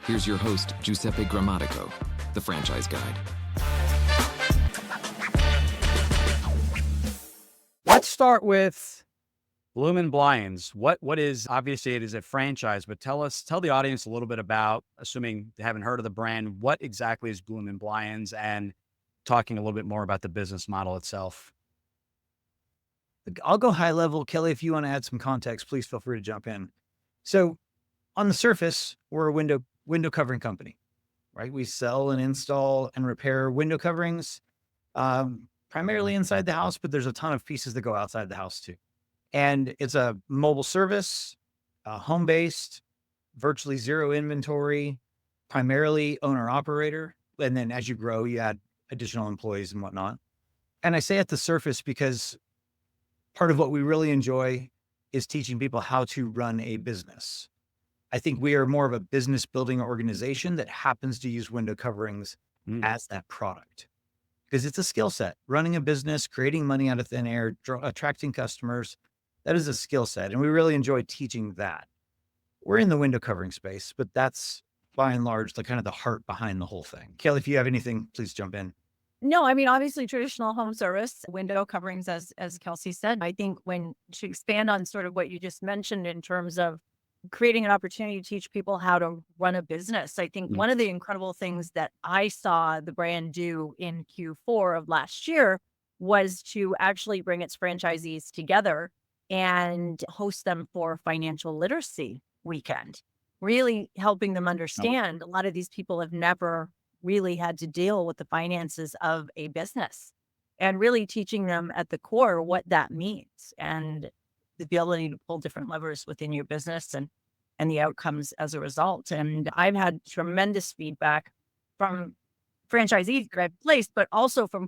Here's your host, Giuseppe Grammatico, the franchise guide. Let's start with Bloomin Blinds. What is, obviously it is a franchise, but tell the audience a little bit about, assuming they haven't heard of the brand, what exactly is Bloomin Blinds, and talking a little bit more about the business model itself. I'll go high level. Kelly, if you want to add some context, please feel free to jump in. So on the surface, we're a window covering company, right? We sell and install and repair window coverings, primarily inside the house, but there's a ton of pieces that go outside the house too. And it's a mobile service, home-based, virtually zero inventory, primarily owner-operator. And then as you grow, you add additional employees and whatnot. And I say at the surface because part of what we really enjoy is teaching people how to run a business. I think we are more of a business building organization that happens to use window coverings as that product. Because it's a skill set. Running a business, creating money out of thin air, attracting customers, that is a skill set. And we really enjoy teaching that. We're in the window covering space, but that's by and large the kind of the heart behind the whole thing. Kelly, if you have anything, please jump in. No, I mean, obviously traditional home service, window coverings, as Kelsey said. I think to expand on sort of what you just mentioned in terms of creating an opportunity to teach people how to run a business. I think one of the incredible things that I saw the brand do in Q4 of last year was to actually bring its franchisees together and host them for financial literacy weekend, really helping them understand a lot of these people have never really had to deal with the finances of a business, and really teaching them at the core what that means and the ability to pull different levers within your business and the outcomes as a result. And I've had tremendous feedback from franchisees that I've placed, but also from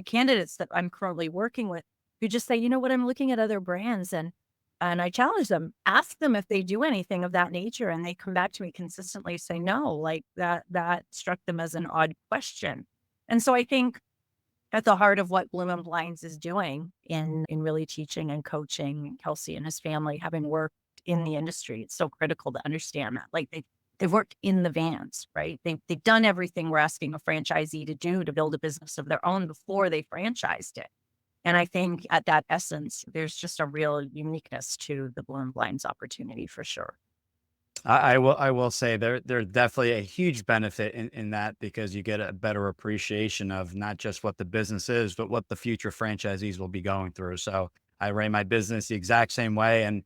candidates that I'm currently working with who just say, you know what, I'm looking at other brands, and I challenge them, ask them if they do anything of that nature. And they come back to me consistently say, no, like that struck them as an odd question. And so I think at the heart of what Bloomin Blinds is doing in really teaching and coaching Kelsey and his family, having worked in the industry, it's so critical to understand that. Like they've worked in the vans, right? They've done everything we're asking a franchisee to do to build a business of their own before they franchised it. And I think at that essence, there's just a real uniqueness to the Bloomin Blinds opportunity for sure. I will say there's definitely a huge benefit in that, because you get a better appreciation of not just what the business is, but what the future franchisees will be going through. So I ran my business the exact same way. And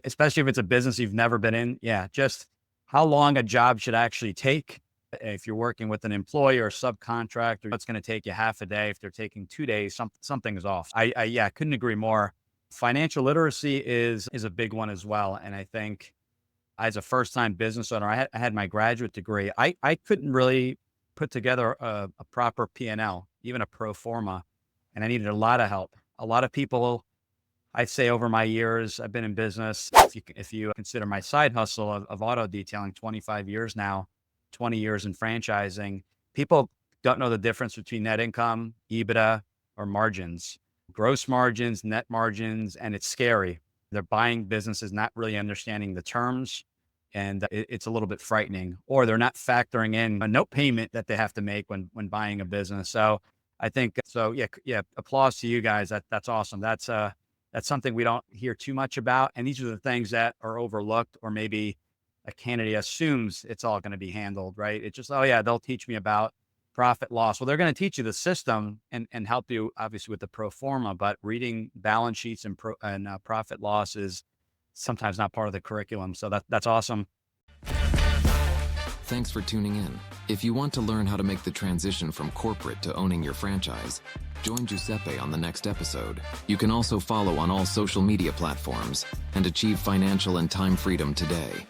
especially if it's a business you've never been in, just how long a job should actually take. If you're working with an employee or a subcontractor, it's going to take you half a day. If they're taking 2 days, something is off. I couldn't agree more. Financial literacy is a big one as well. And I think as a first-time business owner, I had my graduate degree. I couldn't really put together a proper P&L, even a pro forma, and I needed a lot of help. A lot of people, I'd say over my years, I've been in business, if you consider my side hustle of auto detailing, 25 years now, 20 years in franchising, people don't know the difference between net income, EBITDA, or margins, gross margins, net margins, and it's scary. They're buying businesses, not really understanding the terms, and it's a little bit frightening. Or they're not factoring in a note payment that they have to make when buying a business. So I think, applause to you guys. That's awesome. That's something we don't hear too much about. And these are the things that are overlooked, or maybe a candidate assumes it's all going to be handled, right? It's just, they'll teach me about profit loss. Well, they're going to teach you the system and help you obviously with the pro forma, but reading balance sheets and profit loss is sometimes not part of the curriculum. So that's awesome. Thanks for tuning in. If you want to learn how to make the transition from corporate to owning your franchise, join Giuseppe on the next episode. You can also follow on all social media platforms and achieve financial and time freedom today.